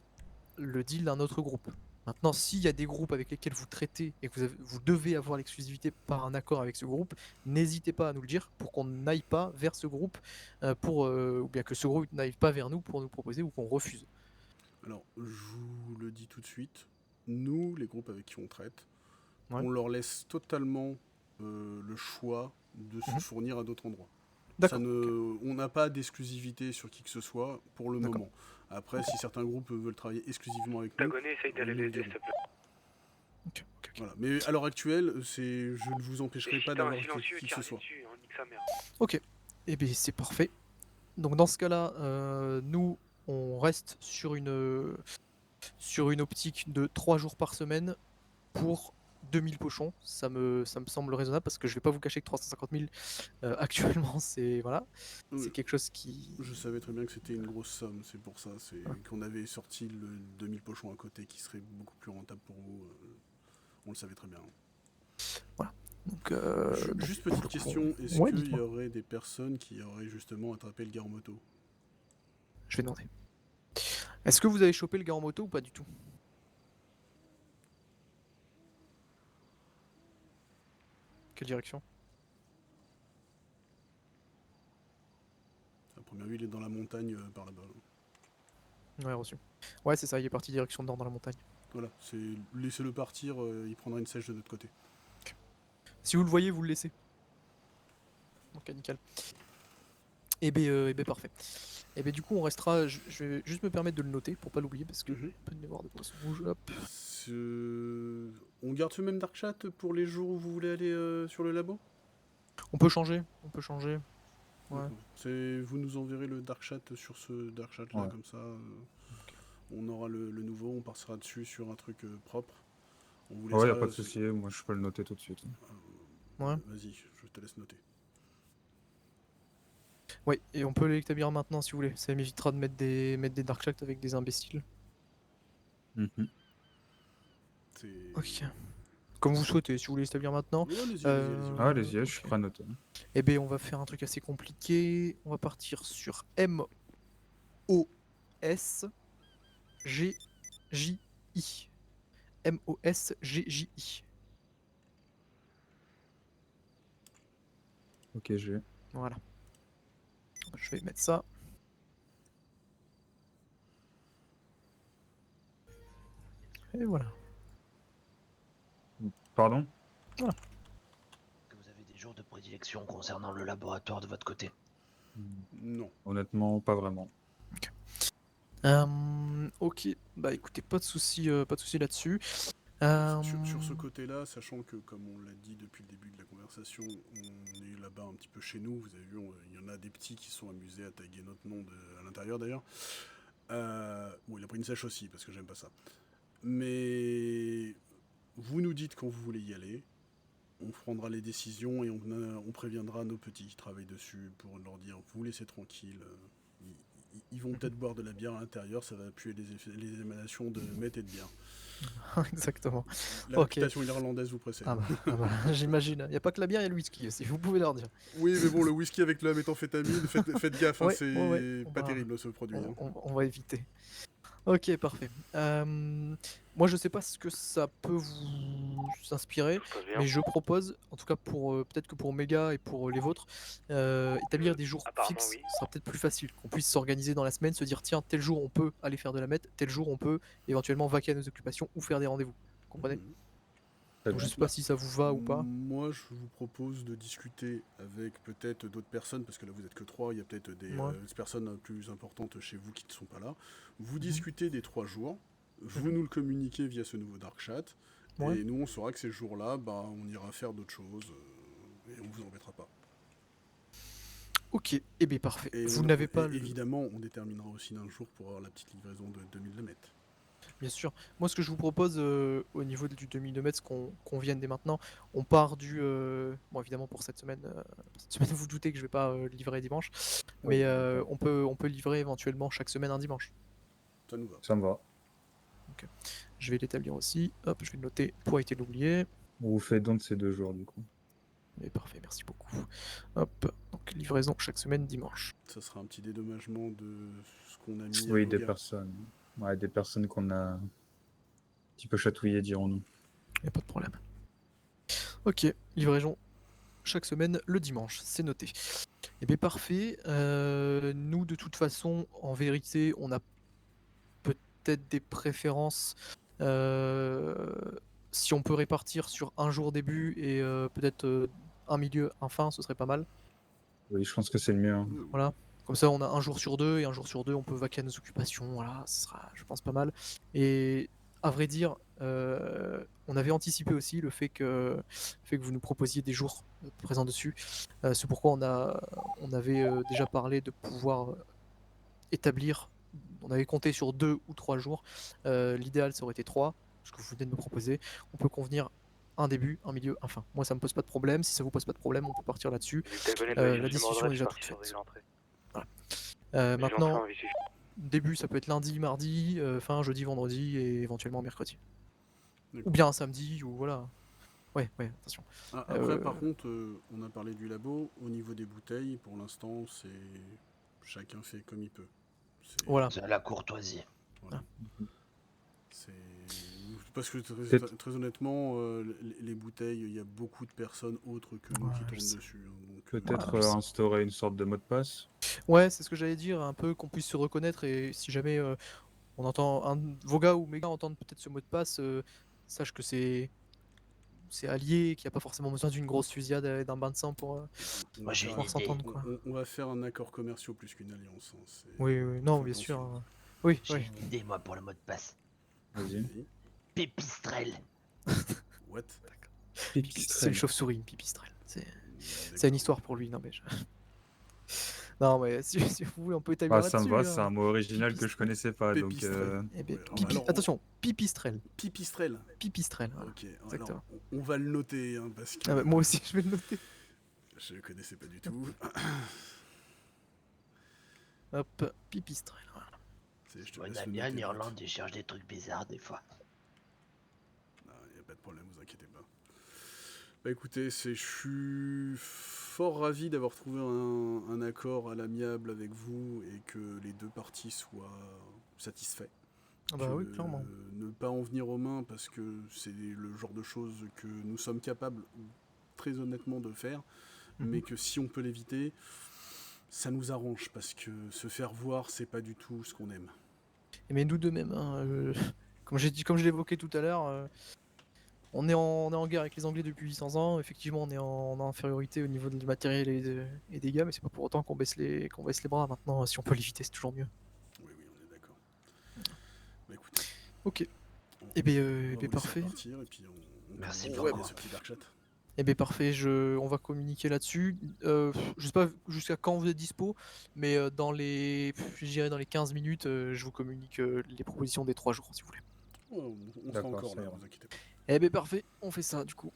le deal d'un autre groupe. Maintenant, s'il y a des groupes avec lesquels vous traitez et que vous devez avoir l'exclusivité par un accord avec ce groupe, n'hésitez pas à nous le dire pour qu'on n'aille pas vers ce groupe, ou bien que ce groupe n'aille pas vers nous pour nous proposer ou qu'on refuse. Alors, je vous le dis tout de suite, nous, les groupes avec qui on traite, Ouais. on leur laisse totalement le choix de se Mhm. fournir à d'autres endroits. D'accord. On n'a pas d'exclusivité sur qui que ce soit pour le D'accord. moment. Après, si certains groupes veulent travailler exclusivement avec nous, Tagoné, essaye d'aller ils nous le l'aider, diront. s'il te plaît. Ok, ok. Voilà. Mais à l'heure actuelle, je ne vous Et empêcherai si pas t'as un d'avoir silencieux, qui que tire ce soit. dessus, on nique sa mère. Ok. Eh bien, c'est parfait. Donc, dans ce cas-là, nous, on reste sur une optique de 3 jours par semaine pour 2000 pochons. Ça me semble raisonnable parce que je vais pas vous cacher que 350 000 actuellement, c'est voilà, c'est quelque chose qui. Je savais très bien que c'était une grosse somme, c'est pour ça. C'est Voilà. qu'on avait sorti le 2000 pochons à côté qui serait beaucoup plus rentable pour vous. On le savait très bien. Voilà. Donc, Juste petite question, est-ce Ouais, qu'il y dites-moi. aurait des personnes qui auraient justement attrapé le gars en moto? Je vais demander. Est-ce que vous avez chopé le gars en moto ou pas du tout? Quelle direction? À première vue, il est dans la montagne par là-bas. Ouais, reçu. Ouais, c'est ça, il est parti direction nord dans la montagne. Voilà, laissez-le partir, il prendra une sèche de notre côté. Si vous le voyez, vous le laissez. Ok, nickel. Eh ben, parfait. Et ben du coup, on restera. Je vais juste me permettre de le noter pour pas l'oublier parce que j'ai un peu de mémoire de poisson rouge. Hop. On garde ce même dark chat pour les jours où vous voulez aller sur le labo? On peut changer. On peut changer. Ouais. D'accord. Vous nous enverrez le dark chat sur ce dark chat là, Ouais. comme ça. On aura le nouveau, on passera dessus sur un truc propre. On vous Ouais, y a laissera, pas de souci, moi je peux le noter tout de suite. Ouais. Vas-y, je te laisse noter. Ouais, et on peut l'établir maintenant si vous voulez. Ça m'évitera de mettre des dark chats avec des imbéciles. Mhm. Ok. Comme vous souhaitez, si vous voulez l'établir maintenant. Ouais, allez-y, Ah, allez-y, je suis ok. prêt à noter. Eh ben, on va faire un truc assez compliqué. On va partir sur M-O-S-G-J-I. M-O-S-G-J-I. Ok, j'ai. Voilà. Je vais mettre ça. Et voilà. Pardon? Voilà. Que vous avez des jours de prédilection concernant le laboratoire de votre côté? Non. Honnêtement, pas vraiment. Ok, bah écoutez, pas de souci là-dessus. Sur ce côté-là, sachant que, comme on l'a dit depuis le début de la conversation, on est là-bas un petit peu chez nous. Vous avez vu, il y en a des petits qui sont amusés à taguer notre nom à l'intérieur d'ailleurs. Bon, il a pris une sèche aussi, parce que j'aime pas ça. Mais vous nous dites quand vous voulez y aller. On prendra les décisions et on préviendra nos petits qui travaillent dessus pour leur dire vous laissez tranquille. Ils vont peut-être boire de la bière à l'intérieur, ça va puer les émanations de meth et de bière. Exactement. La Ok. réputation irlandaise vous précède. J'imagine. Il n'y a pas que la bière, il y a le whisky aussi, vous pouvez leur dire. Oui, mais bon, le whisky avec de la méthamphétamine, faites gaffe, hein, Ouais, c'est ouais, pas on va- terrible ce produit. hein. On va éviter. Ok, parfait. Moi, je sais pas ce que ça peut vous inspirer, Tout se passe bien. mais je propose, en tout cas pour peut-être que pour Méga et pour les vôtres, établir des jours Apparemment, fixes. oui. Ce sera peut-être plus facile, qu'on puisse s'organiser dans la semaine, se dire tiens, tel jour on peut aller faire de la meth, tel jour on peut éventuellement vaquer à nos occupations ou faire des rendez-vous. Vous comprenez? Mhm. Très Donc, bien. je sais pas si ça vous va ou pas. Moi, je vous propose de discuter avec peut-être d'autres personnes, parce que là vous êtes que 3, il y a peut-être des Ouais. personnes plus importantes chez vous qui ne sont pas là. Vous Mhm. discutez des 3 jours, vous Mhm. nous le communiquez via ce nouveau Dark Chat, Ouais. et nous on saura que ces jours-là, bah, on ira faire d'autres choses, et on vous embêtera pas. Ok, et bien parfait. Et Vous on- n'avez et pas le... évidemment, on déterminera aussi d'un jour pour avoir la petite livraison de 2000 de mètres. Bien sûr. Moi, ce que je vous propose au niveau du 2000 de mètres, qu'on vienne dès maintenant, on part du. Bon, évidemment, pour cette semaine, vous vous doutez que je vais pas livrer dimanche, mais on peut livrer éventuellement chaque semaine un dimanche. Ça nous va. Ça me va. Je vais l'établir aussi. Hop, je vais le noter pour éviter de l'oublier. On vous fait don de ces 2 jours, du coup. Mais parfait, merci beaucoup. Hop, donc livraison chaque semaine dimanche. Ça sera un petit dédommagement de ce qu'on a mis. Oui, à nos des gars. personnes. Ouais, des personnes qu'on a un petit peu chatouillées, dirons-nous. Y a pas de problème. Ok, livraison chaque semaine le dimanche, c'est noté. Et bien parfait. Nous, de toute façon, en vérité, on a peut-être des préférences. Si on peut répartir sur un jour début et peut-être un milieu, un fin, ce serait pas mal. Oui, je pense que c'est le mieux. hein. Voilà. Comme ça, on a un jour sur deux et un jour sur deux, on peut vaquer à nos occupations. Voilà, ce sera, je pense, pas mal. Et à vrai dire, on avait anticipé aussi le fait que vous nous proposiez des jours présents dessus. C'est pourquoi on avait déjà parlé de pouvoir établir. On avait compté sur 2 ou 3 jours. L'idéal, ça aurait été 3, ce que vous venez de me proposer. On peut convenir un début, un milieu, un fin. Moi, ça me pose pas de problème. Si ça vous pose pas de problème, on peut partir là-dessus. La discussion est déjà toute faite. Maintenant, début, ça peut être lundi, mardi, fin, jeudi, vendredi et éventuellement mercredi. Ou bien un samedi, ou voilà. Ouais, attention. Ah, après, par contre, on a parlé du labo. Au niveau des bouteilles, pour l'instant, c'est chacun fait comme il peut. Voilà. C'est la courtoisie. Voilà. C'est parce que Peut-être- très honnêtement, les bouteilles, il y a beaucoup de personnes autres que nous qui Ouais, je tournent sais. dessus. hein, donc, Peut-être je sais. instaurer une sorte de mot de passe. Ouais, c'est ce que j'allais dire, un peu qu'on puisse se reconnaître et si jamais on entend vos gars ou mes gars entendent peut-être ce mot de passe, sache que c'est allié, qu'il n'y a pas forcément besoin d'une grosse fusillade et d'un bain de sang pour. on Moi, va j'ai faire une un- idée. s'entendre, quoi. on va faire un accord commercial plus qu'une alliance. hein, Oui, non, faut bien attention. sûr. Oui, J'ai oui. une idée, moi, pour le mot de passe. Vas-y. Vas-y. Pépistrel. What C'est une chauve-souris, une pipistrelle. C'est D'accord. une histoire pour lui, non mais non mais si vous voulez, on peut établir Ah, là-dessus. ça me va, hein. c'est un mot original que je connaissais pas. Donc, Pépistrelle. Eh ben, Ouais, alors, attention, pipistrelle. Pipistrelle. Pipistrelle. Voilà. Ok, Exactement. alors, on va le noter hein, parce que Ah bah, moi aussi, je vais le noter. je le connaissais pas du tout. Hop, pipistrelle. Voilà. Je te Moi, laisse le Damien, en noter, Irlande, Matt. il cherche des trucs bizarres des fois. Il n'y a pas de problème, vous inquiétez pas. Bah écoutez, je suis fort ravi d'avoir trouvé un accord à l'amiable avec vous et que les 2 parties soient satisfaits. Ah bah oui, clairement. Ne pas en venir aux mains parce que c'est le genre de choses que nous sommes capables très honnêtement de faire, mais que si on peut l'éviter, ça nous arrange parce que se faire voir, c'est pas du tout ce qu'on aime. Mais nous de même, hein, comme je l'évoquais tout à l'heure, on est en guerre avec les Anglais depuis 800 ans. Effectivement, on est en infériorité au niveau du matériel et des gars, mais c'est pas pour autant qu'on baisse les bras. Maintenant, si on peut l'éviter, c'est toujours mieux. Oui, on est d'accord. Bah écoutez. Ok. on- Eh bien, on va vous laisser parfait. partir et puis on Merci on beaucoup. va ce petit dark chat. Eh bien parfait, on va communiquer là-dessus. Je sais pas jusqu'à quand vous êtes dispo, mais je dirais dans les 15 minutes, je vous communique les propositions des 3 jours si vous voulez. Oh, on sera D'accord, encore ça là, ira. vous inquiétez pas. Eh bien parfait, on fait ça du coup.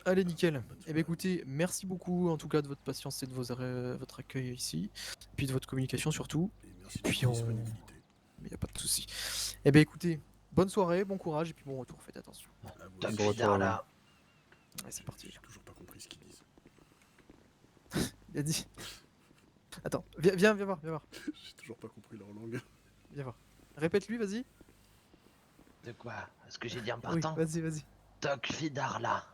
Allez nickel. Pas de Eh bien problème. écoutez, merci beaucoup en tout cas de votre patience et de votre accueil ici, puis de votre communication surtout. Et merci de Puis votre disponibilité. Mais y a pas de souci. Eh bien écoutez, bonne soirée, bon courage et puis bon retour, faites attention. À vous Doc aussi. Bon retour à Fidar là. Allez, c'est parti. J'ai toujours pas compris ce qu'ils disent. Il a dit. Attends, viens voir, J'ai toujours pas compris leur langue. viens voir. Répète-lui, vas-y. De quoi? Est-ce que j'ai dit en Oui, partant? vas-y. Doc Fidar là.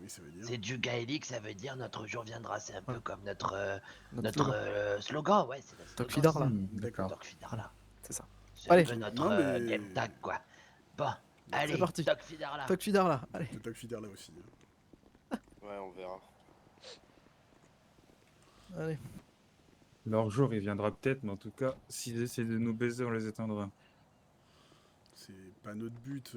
Oui, ça veut dire. C'est du gaélique, ça veut dire notre jour viendra. C'est un peu Ouais. comme notre Notre slogan. slogan, ouais, c'est notre Doc slogan, Fidar ça. là. D'accord. Doc Fidar là. C'est ça. C'est Allez. un peu notre Non, mais- game tag quoi. Bon, allez, parti. Doc Fidar là. Doc Fidar là, allez. C'est Doc Fidar là aussi. Ouais, on verra. Allez. Leur jour, il viendra peut-être, mais en tout cas, s'ils essaient de nous baiser, on les éteindra. C'est pas notre but.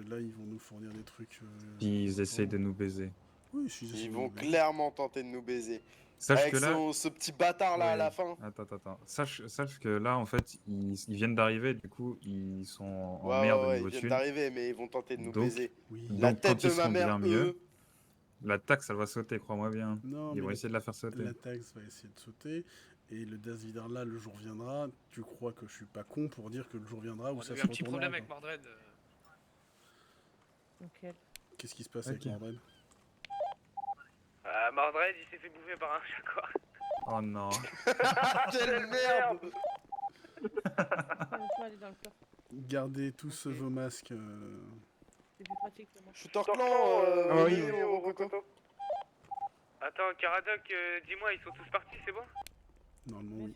Là, ils vont nous fournir des trucs. S'ils essayent de nous baiser. Oui, s'ils essaient Ils de vont nous baiser. clairement tenter de nous baiser. Sache Avec que là. ce petit bâtard là à Ouais. la fin. Attends. Sache que là, en fait, ils viennent d'arriver, du coup, ils sont en Ouais, merde ouais, au ouais, niveau ils viennent thunes. d'arriver, mais ils vont tenter de nous Donc- baiser. Oui. La Donc, tête quand ils de ma seront mère, bien mieux, eux. la taxe, elle va sauter, crois-moi bien. Non, Ils mais vont essayer de la faire sauter. la taxe va essayer de sauter. Et le Das Vidar là, le jour viendra. Tu crois que je suis pas con pour dire que le jour viendra où On ça a eu se un petit retournera, problème avec quoi. Mordred. Ok. Qu'est-ce qui se passe Ok. avec Mordred? Mordred, il s'est fait bouffer par un chat, quoi. Oh non. Quelle merde! On va aller dans le coffre. Gardez tous vos masques. C'est plus pratique pour moi. Shooter Clan, Ah oui, venez oui. au Rococo. Attends, Caradoc, dis-moi, ils sont tous partis, c'est bon? Normalement, oui.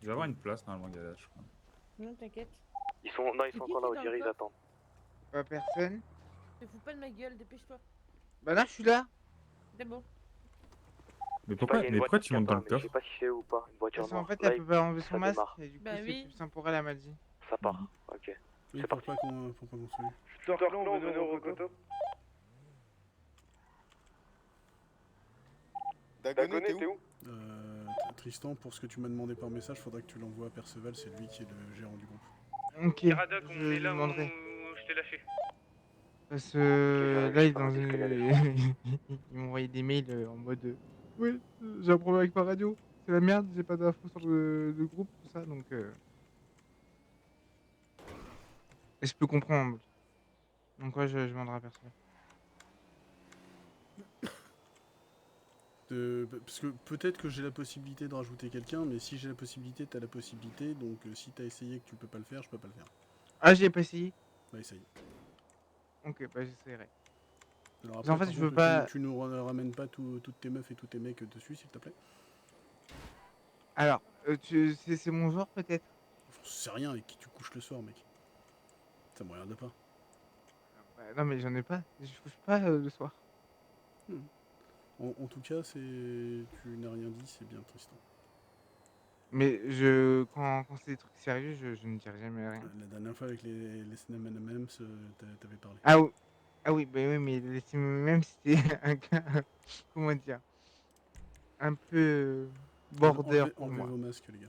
Je vais avoir une place, normalement, Galad, je crois. Non, t'inquiète. Ils sont encore là, on dirait, ils attendent. Pas personne. Te fous pas de ma gueule, dépêche-toi. Bah là, je suis là. C'est bon. Mais Je sais pas, pourquoi, il y a une mais pourquoi voiture tu montes qui a dans le pas, mais je sais coffre? pas si c'est où ou pas, une voiture Parce qu'en noire. fait, Là, elle peut pas enlever ça son masque. démarre. Et du coup, Bah c'est oui. plus simple pour elle, elle m'a dit. ça part, ok. Oui, C'est pour parti. pas qu'on soit. Shooter Clan, venez au Rococo. Dagonet, t'es où? Tristan, pour ce que tu m'as demandé par message, faudrait que tu l'envoies à Perceval, c'est lui qui est le gérant du groupe. Ok. Caradoc, on Je est là où demanderai. je t'ai lâché. Parce que là, il est dans j'arrive, une. Ils m'ont envoyé des mails en mode. Oui, j'ai un problème avec ma radio. C'est la merde, j'ai pas d'infos sur le groupe, tout ça, donc. Et je peux comprendre. Donc, ouais, je demanderai à personne. Parce que peut-être que j'ai la possibilité de rajouter quelqu'un, mais si j'ai la possibilité, t'as la possibilité. Donc si t'as essayé et que tu peux pas le faire, je peux pas le faire. Ah, j'ai pas essayé. Bah essaye. Ok, bah j'essaierai. Alors Mais en fait, par je veux contre, pas- Tu nous ramènes pas toutes tes meufs et tous tes mecs dessus, s'il te plaît. Alors, c'est mon genre peut-être. Je sais rien avec qui tu couches le soir, mec. Ça me regarde pas. Bah, non, mais j'en ai pas. Je couche pas le soir. En tout cas, tu n'as rien dit, c'est bien Tristan. Mais quand c'est des trucs sérieux, je ne dirai jamais rien. La dernière fois avec les Cinnamon M&M's, t'avais parlé. Ah oui, bah oui, mais même c'était un cas, comment dire, un peu border pour Enlevez moi. vos masques, les gars.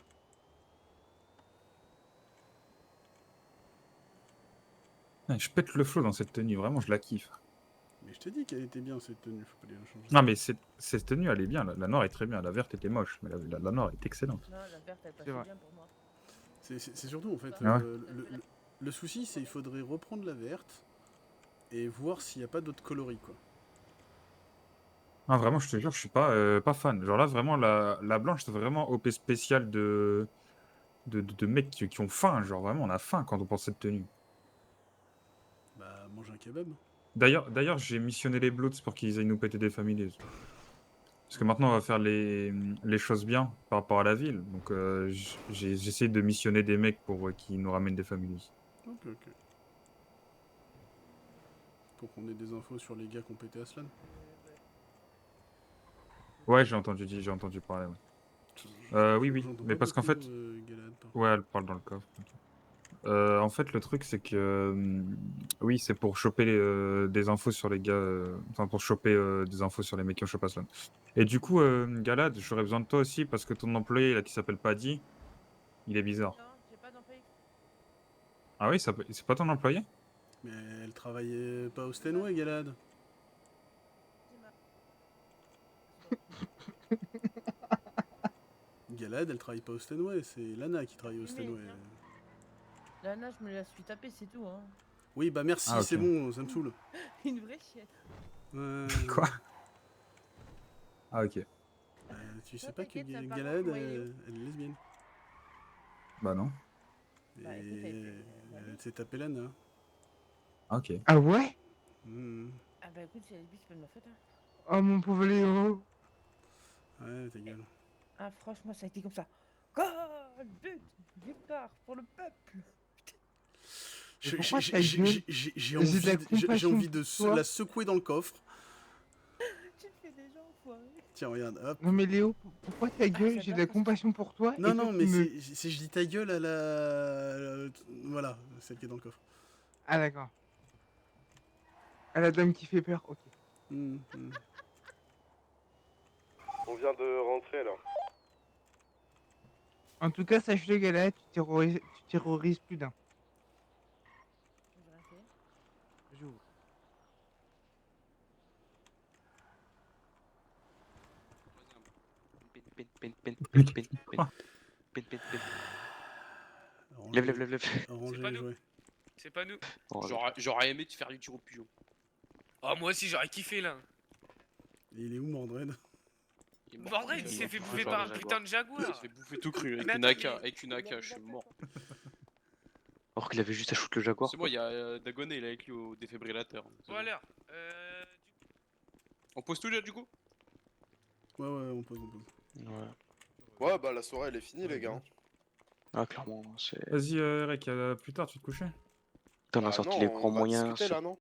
Ouais, je pète le flow dans cette tenue, vraiment, je la kiffe. Mais je t'ai dit qu'elle était bien cette tenue, faut pas les changer. Non, mais cette tenue, elle est bien. La noire est très bien. La verte était moche, mais la noire est excellente. Non, la verte, elle passe C'est vrai. bien pour moi. C'est surtout en fait, Ah ouais. le souci c'est qu'il faudrait reprendre la verte et voir s'il n'y a pas d'autres coloris quoi. Ah, vraiment, je te jure, je suis pas fan. Genre là, vraiment, la blanche, c'est vraiment OP spécial de mecs qui ont faim. Genre vraiment, on a faim quand on pense cette tenue. Bah mange un kebab. D'ailleurs, j'ai missionné les Bloods pour qu'ils aillent nous péter des familles. Parce que maintenant, on va faire les choses bien par rapport à la ville. Donc, j'ai essayé de missionner des mecs pour qu'ils nous ramènent des familles. Ok. Pour qu'on ait des infos sur les gars qui ont pété Aslan. Ouais, j'ai entendu parler. Ouais. Oui. J'entends Mais pas parce qu'en beaucoup, fait. Galad, par Ouais, elle parle dans le coffre. En fait, le truc, c'est que oui, c'est pour choper des infos sur les gars, enfin pour choper des infos sur les mecs qui ont chopé Aslan. Et du coup, Galad, j'aurais besoin de toi aussi parce que ton employé là qui s'appelle Paddy, il est bizarre. Non, j'ai pas d'employé. Ah oui, c'est pas ton employé? Mais elle travaillait pas au Stenway, Galad. Galad, elle travaille pas au Stenway, c'est Lana qui travaille au Mais Stenway. non. Lana, je me la suis tapée, c'est tout. Hein. Oui, bah merci, Ah, ok. c'est bon, ça me saoule. Une vraie chienne. Quoi? Ah ok. Tu sais Non, pas que t'inquiète, ça part, Galad, envoyez Léo. elle est lesbienne. Bah non. Bah, écoute, elle était- Elle s'est tapée Lana. Ah, ok. Ah ouais? Mhm. Ah bah écoute, si elle est lesbienne, c'est pas de ma faute. Hein. Oh mon pauvre Léo. Ouais, ta gueule. Ah franchement, ça a été comme ça. Goal, but, victoire pour le peuple. J'ai pourquoi j'ai- ta j'ai- gueule j'ai- j'ai J'ai de la envie, j'ai compassion envie de pour toi. la secouer dans le coffre. Tu te fais déjà enfoiré. Tiens, regarde, hop. Non mais Léo, pourquoi ta gueule? J'ai de j'adore la quand compassion pour toi. Non, et toi, non, tu mais me... c'est je dis ta gueule à la... Voilà, celle qui est dans le coffre. Ah d'accord. À la dame qui fait peur, ok. Mhm, mhm. On vient de rentrer là. En tout cas, sache-le Galad, tu terrorises plus d'un. J'ai rien fait. J'ouvre. Ranger- Lève. ranger C'est pas les nous. jouets. C'est pas nous. Oh, J'aurais aimé te faire du tir au pigeon. Oh, moi aussi, j'aurais kiffé là. Et il est où, Mordred? Bordel, il s'est fait bouffer Jaguar, par un Jaguar. putain de Il jaguar. s'est fait bouffer tout cru avec Mais une attends, AK, mais- avec une AK, je suis mort. Alors qu'il avait juste à shoot le Jaguar. C'est quoi. bon, il y a Dagonet, il est avec lui au défibrillateur. Voilà. On pose tout là du coup? Ouais, on pose. Ouais, bah la soirée elle est finie, les gars. Ah, clairement, c'est. Vas-y, Eric, à plus tard, tu te coucher? Putain, on a Bah sorti non, les grands on va moyens. discuter, là, non?